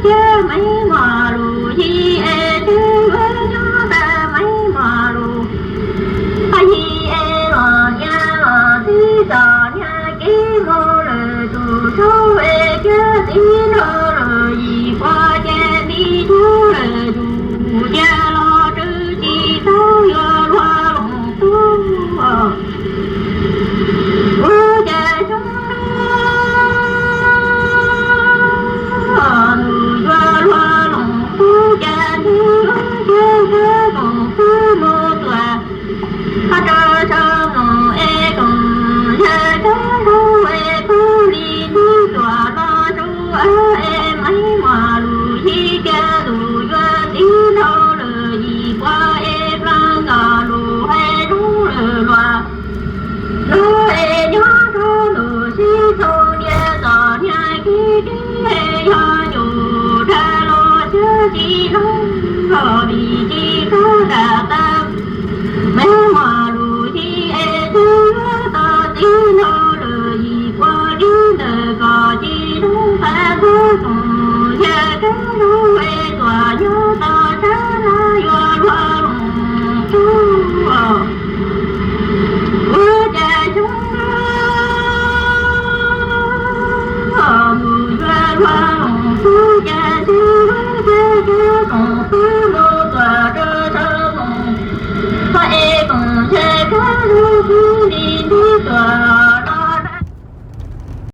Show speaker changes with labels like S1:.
S1: 家没马路，一爱这个家的没马路，啊一爱老家老的早年给我了多少爱家的老了一花钱的多了多家老周几都要乱龙多。我家兄啊，路远乱龙不见你，我公不莫断。他这上门爱公，也这路爱苦里你抓拉住爱没马路，一个路远的头了一挂爱乱个路还路了乱。路爱娘着路西从年早年给的呀有这路自己路比己走的的没马路的爱子到底路了一挂的那个几路半个钟也跟路爱抓牛到山那远乱龙珠。我家兄啊，路远乱龙不见，只为这个公不